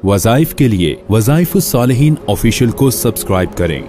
वज़ाइफ के लिए वज़ाइफुस सालिहीन ऑफिशियल को सब्सक्राइब करें।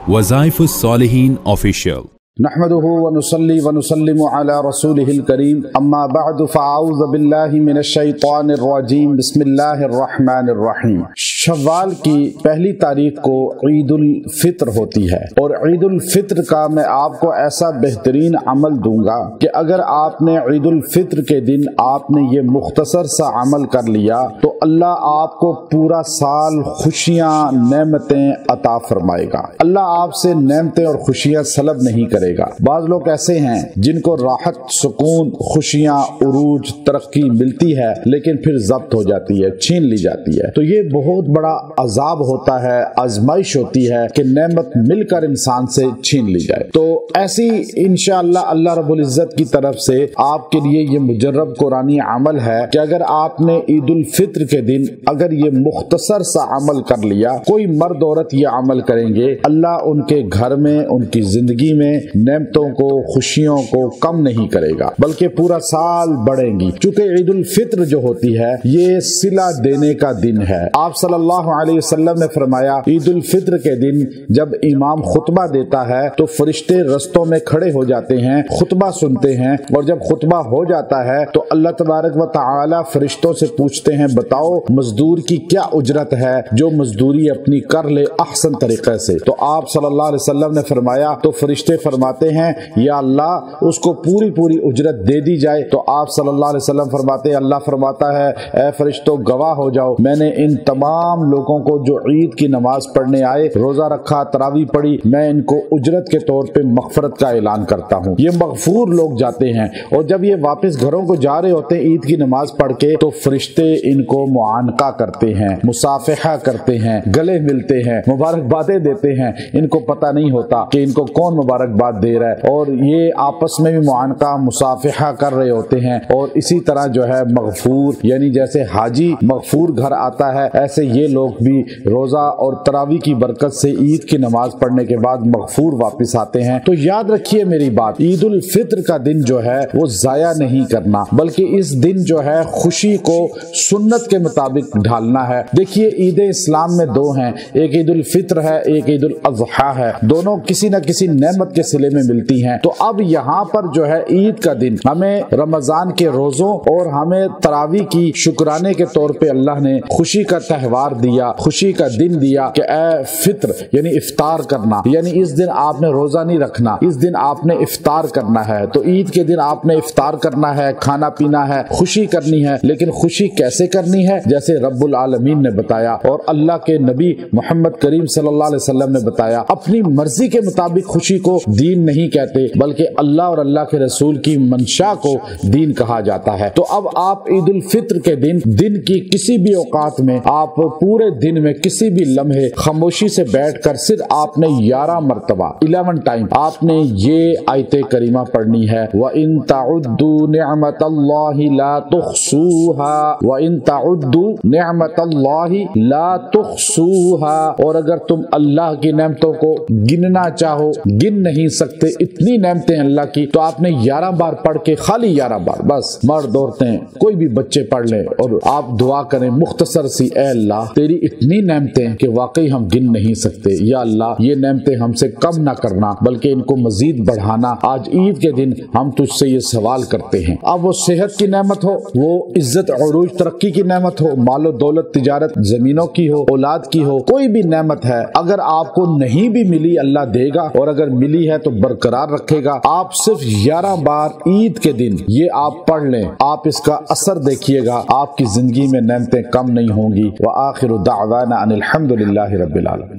वज़ाइफुस सालिहीन ऑफिशियल। नहमदुहु व नुसल्ली व नुसल्लिमु अला रसूलिहिल करीम, अम्मा बअदु फ़अऊज़ु बिल्लाहि मिनश शैतानिर रजीम, बिस्मिल्लाहिर रहमानिर रहीम। शव्वाल की पहली तारीख को ईद उल फित्र होती है और ईद उल फित्र का मैं आपको ऐसा बेहतरीन अमल दूंगा कि अगर आपने ईद उल फित्र के दिन आपने ये मुख्तसर सा अमल कर लिया तो अल्लाह आपको पूरा साल खुशियां नेमतें अता फरमाएगा। अल्लाह आपसे नेमतें और खुशियां सलब नहीं करेगा। बाज लोग ऐसे हैं जिनको राहत, सुकून, खुशियां, उरूज, तरक्की मिलती है लेकिन फिर जब्त हो जाती है, छीन ली जाती है। तो ये बहुत बड़ा अजाब होता है, आजमाइश होती है कि नेमत मिलकर इंसान से छीन ली जाए। तो ऐसी इंशाअल्लाह अल्लाह रब्बुल इज्जत की तरफ से आपके लिए ये मुजर्रब कुरानी अमल है कि अगर आपने ईद उल फित्र के दिन अगर ये मुख्तसर सा अमल कर लिया, कोई मर्द औरत ये अमल करेंगे, अल्लाह उनके घर में, उनकी जिंदगी में नेमतों को, खुशियों को कम नहीं करेगा बल्कि पूरा साल बढ़ेंगी। चूंकि ईद उल फित्र जो होती है ये सिला देने का दिन है। आप सल्लल्लाहु अलैहि वसल्लम ने फरमाया ईद उल फित्र के दिन जब इमाम खुतबा देता है तो फरिश्ते रस्तों में खड़े हो जाते हैं, खुतबा सुनते हैं और जब खुतबा हो जाता है तो अल्लाह तबारक व तआला फरिश्तों से पूछते हैं, बताओ मजदूर की क्या उजरत है जो मजदूरी अपनी कर ले अहसन तरीके से। तो आप सल्लल्लाहु अलैहि वसल्लम ने फरमाया, तो फरिश्ते फरमाते हैं या अल्लाह उसको पूरी पूरी उजरत दे दी जाए। तो आप सल्लल्लाहु अलैहि वसल्लम फरमाते हैं, अल्लाह फरमाता है ऐ फरिश्तों गवाह हो जाओ, मैंने इन तमाम लोगों को जो ईद की नमाज पढ़ने आए, रोजा रखा, तरावी पढ़ी, मैं इनको उजरत के तौर पे मगफरत का ऐलान करता हूँ। ये मगफूर लोग जाते हैं और जब ये वापस घरों को जा रहे होते हैं ईद की नमाज पढ़ के तो फरिश्ते इनको मुआनका करते हैं, मुसाफिहा करते हैं, गले मिलते हैं, मुबारकबादें देते हैं। इनको पता नहीं होता कि इनको कौन मुबारकबाद दे रहा है और ये आपस में भी मुआनका, मुसाफिहा कर रहे होते हैं। और इसी तरह जो है मगफूर, यानी जैसे हाजी मगफूर घर आता है, ऐसे ये लोग भी रोजा और तरावी की बरकत से ईद की नमाज पढ़ने के बाद मगफूर वापस आते हैं। तो याद रखिए मेरी बात, ईद उल फित्र का दिन जो है वो जाया नहीं करना बल्कि इस दिन जो है खुशी को सुन्नत के मुताबिक ढालना है। देखिए ईद इस्लाम में दो हैं, एक ईद उल फित्र है, एक ईद उल अज़हा है। दोनों किसी न किसी नेमत के सिले में मिलती हैं। तो अब यहाँ पर जो है ईद का दिन हमें रमजान के रोजों और हमें तरावी की शुक्राने के तौर पे अल्लाह ने खुशी का त्यौहार दिया, खुशी का दिन दिया कि ए फित्र यानी इफ्तार करना, यानी इस दिन आपने रोजा नहीं रखना, इस दिन आपने इफ्तार करना है। तो ईद के दिन आपने इफ्तार करना है, खाना पीना है, खुशी करनी है। लेकिन खुशी कैसे करनी है? जैसे रब्बुल आलमीन ने बताया और अल्लाह के नबी मोहम्मद करीम सल्लल्लाहु अलैहि वसल्लम ने बताया। अपनी मर्जी के मुताबिक खुशी को दीन नहीं कहते बल्कि अल्लाह और अल्लाह के रसूल की मंशा को दीन कहा जाता है। तो अब आप ईद उल फित्र के दिन की किसी भी औकात में, आप पूरे दिन में किसी भी लम्हे खामोशी से बैठकर सिर्फ आपने 11 मरतबा 11 टाइम आपने ये आयते करीमा पढ़नी है, व इन तउद्दू निअमतल्लाहि ला तुहसूहा, व इन तउद्दू निअमतल्लाहि ला तुहसूहा। और अगर तुम अल्लाह की नेमतों को गिनना चाहो, गिन नहीं सकते, इतनी नेमतें अल्लाह की। तो आपने 11 बार पढ़ के, खाली 11 बार बस, मर्द औरतें कोई भी बच्चे पढ़ लें और आप दुआ करें मुख्तसर सी, ऐ अल्लाह तेरी इतनी नेमतें कि वाकई हम गिन नहीं सकते, या अल्लाह ये नेमतें हमसे कम ना करना बल्कि इनको मजीद बढ़ाना। आज ईद के दिन हम तुझसे ये सवाल करते हैं। अब वो सेहत की नेमत हो, वो इज्जत अरूज तरक्की की नेमत हो, मालो दौलत, तिजारत, जमीनों की हो, औलाद की हो, कोई भी नेमत है, अगर आपको नहीं भी मिली अल्लाह देगा और अगर मिली है तो बरकरार रखेगा। आप सिर्फ 11 बार ईद के दिन ये आप पढ़ लें, आप इसका असर देखिएगा, आपकी जिंदगी में नेमतें कम नहीं होंगी। व आखिरु दावाना अनिल हम्दुलिल्लाहि रब्बिल आलमीन।